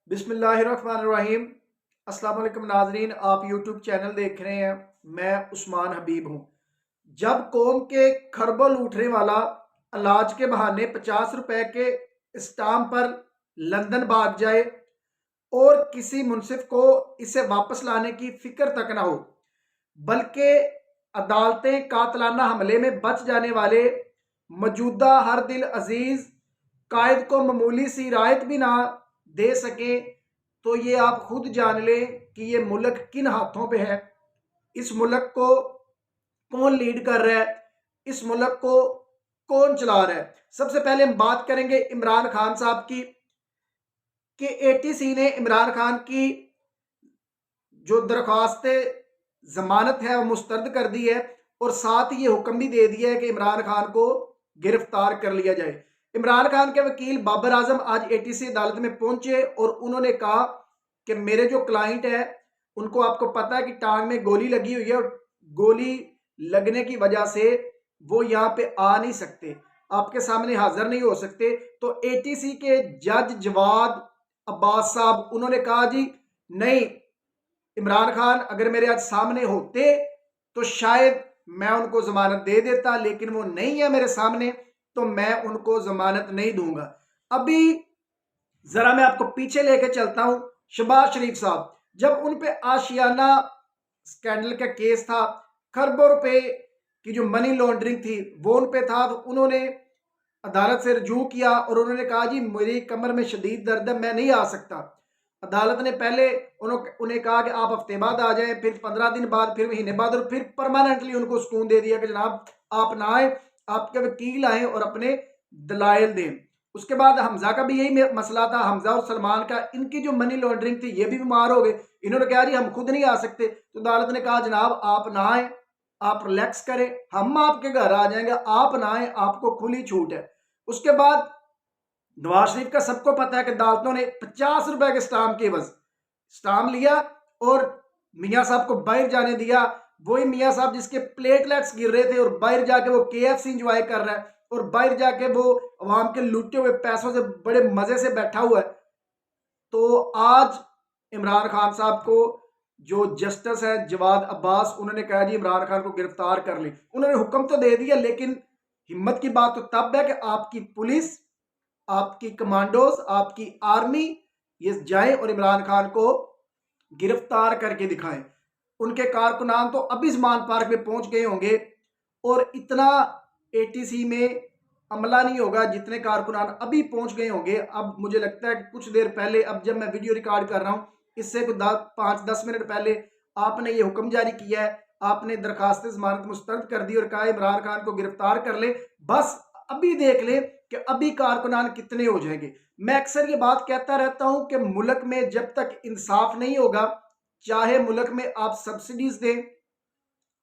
बिस्मिल्लाहिर्रहमानिर्रहीम। अस्सलाम वालेकुम नाजरीन, आप यूट्यूब चैनल देख रहे हैं। मैं उस्मान हबीब हूँ। जब कौम के खरबों लूटने वाला इलाज के बहाने 50 रुपए के स्टाम्प पर लंदन भाग जाए और किसी मुनसिफ को इसे वापस लाने की फिक्र तक ना हो, बल्कि अदालतें कातलाना हमले में बच जाने वाले मौजूदा हर दिल अजीज कायद को मामूली सी रायत भी ना दे सके, तो ये आप खुद जान लें कि ये मुल्क किन हाथों पे है। इस मुल्क को कौन लीड कर रहा है, इस मुल्क को कौन चला रहा है। सबसे पहले हम बात करेंगे इमरान खान साहब की कि एटीसी ने इमरान खान की जो दरख्वास्त जमानत है वो मुस्तरद कर दी है और साथ ही ये हुक्म भी दे दिया है कि इमरान खान को गिरफ्तार कर लिया जाए। इमरान खान के वकील बाबर आजम आज एटीसी अदालत में पहुंचे और उन्होंने कहा कि मेरे जो क्लाइंट है उनको, आपको पता है कि टांग में गोली लगी हुई है और गोली लगने की वजह से वो यहाँ पे आ नहीं सकते, आपके सामने हाजिर नहीं हो सकते। तो एटीसी के जज जवाद अब्बास साहब उन्होंने कहा जी नहीं, इमरान खान अगर मेरे आज सामने होते तो शायद मैं उनको जमानत दे देता, लेकिन वो नहीं है मेरे सामने तो मैं उनको जमानत नहीं दूंगा। अभी जरा मैं आपको पीछे लेके चलता हूं। शहबाज शरीफ साहब, जब उन पे आशियाना स्कैंडल का केस था, खरबों रुपए की जो मनी लॉन्ड्रिंग थी वो उन पे था, तो उन्होंने अदालत से रजू किया और उन्होंने कहा जी मेरी कमर में शदीद दर्द है, मैं नहीं आ सकता। अदालत ने पहले उन्हें कहा कि आप हफ्ते बाद आ जाएं, फिर 15 दिन बाद, फिर महीने बाद, और फिर परमानेंटली उनको सुकून दे दिया कि जनाब आप ना आए, आपके वकील आए और अपने दलाइल दें। उसके बाद हमजा का भी यही मसला था, हमजा और सलमान का, इनकी जो मनी लॉन्ड्रिंग थी ये भी बीमार हो गए। इन्होंने कहा जी हम खुद नहीं आ सकते, तो अदालत ने कहा जनाब आप ना आए, आप रिलैक्स करें, हम आपके घर आ जाएंगे, आप ना आए, आपको खुली छूट है। उसके बाद नवाज शरीफ का सबको पता है कि अदालतों ने 50 रुपए के स्टाम्प के बस स्टाम्प लिया और मियाँ साहब को बाहर जाने दिया। वही मियाँ साहब जिसके प्लेटलेट्स गिर रहे थे और बाहर जाके वो केएफसी इंजॉय कर रहा है और बाहर जाके वो अवाम के लूटे हुए पैसों से बड़े मजे से बैठा हुआ है। तो आज इमरान खान साहब को जो जस्टिस है जवाद अब्बास, उन्होंने कहा जी इमरान खान को गिरफ्तार कर ली। उन्होंने हुक्म तो दे दिया, लेकिन हिम्मत की बात तो तब है कि आपकी पुलिस, आपकी कमांडोज, आपकी आर्मी ये जाए और इमरान खान को गिरफ्तार करके दिखाएं। उनके कारकुनान तो अभी जमान पार्क में पहुंच गए होंगे और इतना एटीसी में अमला नहीं होगा जितने कारकुनान अभी पहुंच गए होंगे। अब मुझे लगता है कि कुछ देर पहले, अब जब मैं वीडियो रिकॉर्ड कर रहा हूं, इससे कुछ 5-10 मिनट पहले आपने ये हुक्म जारी किया है, आपने दरखास्त जमानत मुस्तरद कर दी और कहा इमरान खान को गिरफ्तार कर ले। बस अभी देख ले कि अभी कारकुनान कितने हो जाएंगे। मैं अक्सर ये बात कहता रहता हूं कि मुल्क में जब तक इंसाफ नहीं होगा, चाहे मुल्क में आप सब्सिडीज दें,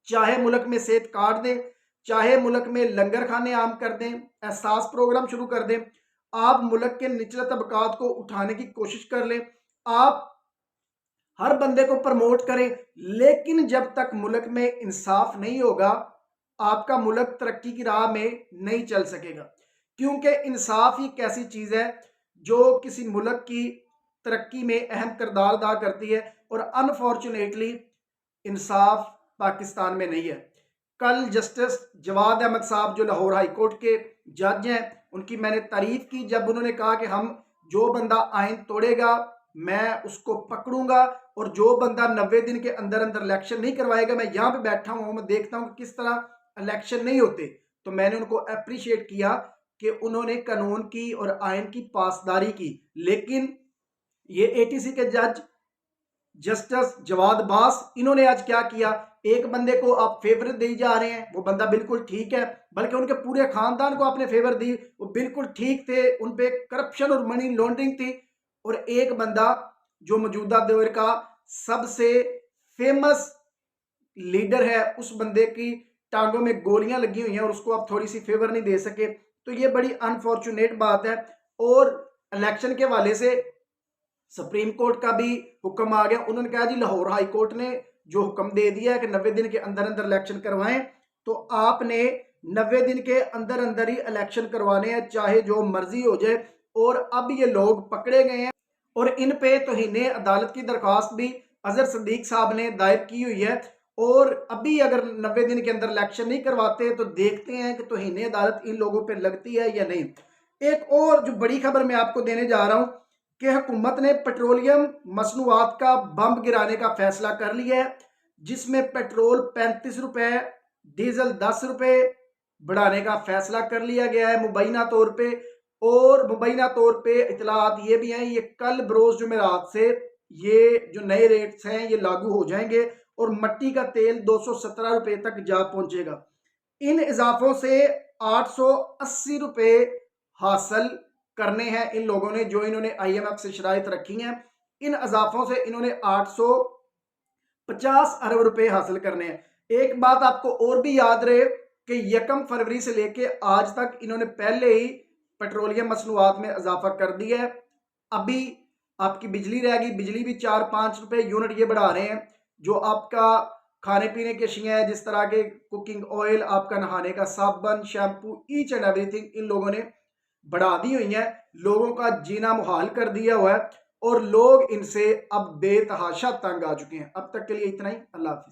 चाहे मुल्क में सेहत कार्ड दें, चाहे मुल्क में लंगर खाने आम कर दें, एहसास प्रोग्राम शुरू कर दें, आप मुल्क के निचले तबकात को उठाने की कोशिश कर लें, आप हर बंदे को प्रमोट करें, लेकिन जब तक मुल्क में इंसाफ नहीं होगा आपका मुल्क तरक्की की राह में नहीं चल सकेगा। क्योंकि इंसाफ ही एक ऐसी चीज है जो किसी मुल्क की तरक्की में अहम किरदार अदा करती है और अनफॉर्चुनेटली इंसाफ पाकिस्तान में नहीं है। कल जस्टिस जवाद अहमद साहब जो लाहौर हाई कोर्ट के जज हैं, उनकी मैंने तारीफ की जब उन्होंने कहा कि हम, जो बंदा आइन तोड़ेगा मैं उसको पकड़ूंगा और जो बंदा 90 दिन के अंदर अंदर इलेक्शन नहीं करवाएगा, मैं यहाँ पे बैठा हूँ, मैं देखता हूँ कि किस तरह इलेक्शन नहीं होते, तो मैंने उनको अप्रिशिएट किया कि उन्होंने कानून की और आइन की पासदारी की। लेकिन ये एटीसी के जज जस्टिस जवाद बास, इन्होंने आज क्या किया, एक बंदे को आप फेवर दी जा रहे हैं, वो बंदा बिल्कुल ठीक है, बल्कि उनके पूरे खानदान को आपने फेवर दी, वो बिल्कुल ठीक थे, उन पे करप्शन और मनी लॉन्ड्रिंग थी। और एक बंदा जो मौजूदा दौर का सबसे फेमस लीडर है, उस बंदे की टांगों में गोलियां लगी हुई हैं और उसको आप थोड़ी सी फेवर नहीं दे सके, तो ये बड़ी अनफॉर्चुनेट बात है। और इलेक्शन के हवाले से सुप्रीम कोर्ट का भी हुक्म आ गया। उन्होंने कहा जी लाहौर हाई कोर्ट ने जो हुक्म दे दिया है कि 90 दिन के अंदर अंदर इलेक्शन करवाएं, तो आपने 90 दिन के अंदर अंदर ही इलेक्शन करवाने हैं, चाहे जो मर्जी हो जाए। और अब ये लोग पकड़े गए हैं और इन पे तौहीने अदालत की दरख्वास्त भी अजहर सदीक साहब ने दायर की हुई है। और अभी अगर 90 दिन के अंदर इलेक्शन नहीं करवाते तो देखते हैं कि तौहीने अदालत इन लोगों पर लगती है या नहीं। एक और जो बड़ी खबर मैं आपको देने जा रहा हूं कि हुकूमत ने पेट्रोलियम मसनूआत का बम गिराने का फैसला कर लिया है, जिसमें पेट्रोल 35 रुपए, डीजल 10 रुपए बढ़ाने का फैसला कर लिया गया है मुबैना तौर पे। और मुबैना तौर पे इतलात ये भी हैं, ये कल बरोज जुमेरात से ये जो नए रेट्स हैं ये लागू हो जाएंगे और मट्टी का तेल 217 रुपए तक जा पहुंचेगा। इन इजाफों से 880 रुपए हासिल करने हैं इन लोगों ने, जो इन्होंने IMF से शराइत रखी हैं। इन इजाफों से इन्होंने 850 अरब रुपए हासिल करने हैं। एक बात आपको और भी याद रहे कि 1 फरवरी से लेके आज तक इन्होंने पहले ही पेट्रोलियम मसनूआत में इजाफा कर दिया है। अभी आपकी बिजली रहेगी, बिजली भी 4-5 रुपए यूनिट ये बढ़ा रहे हैं। जो आपका खाने पीने की अशियाँ है, जिस तरह के कुकिंग ऑयल, आपका नहाने का साबुन, shampoo, each and everything in लोगों ने बढ़ा दी हुई है। लोगों का जीना मुहाल कर दिया हुआ है और लोग इनसे अब बेतहाशा तंग आ चुके हैं। अब तक के लिए इतना ही। अल्लाह हाफिज।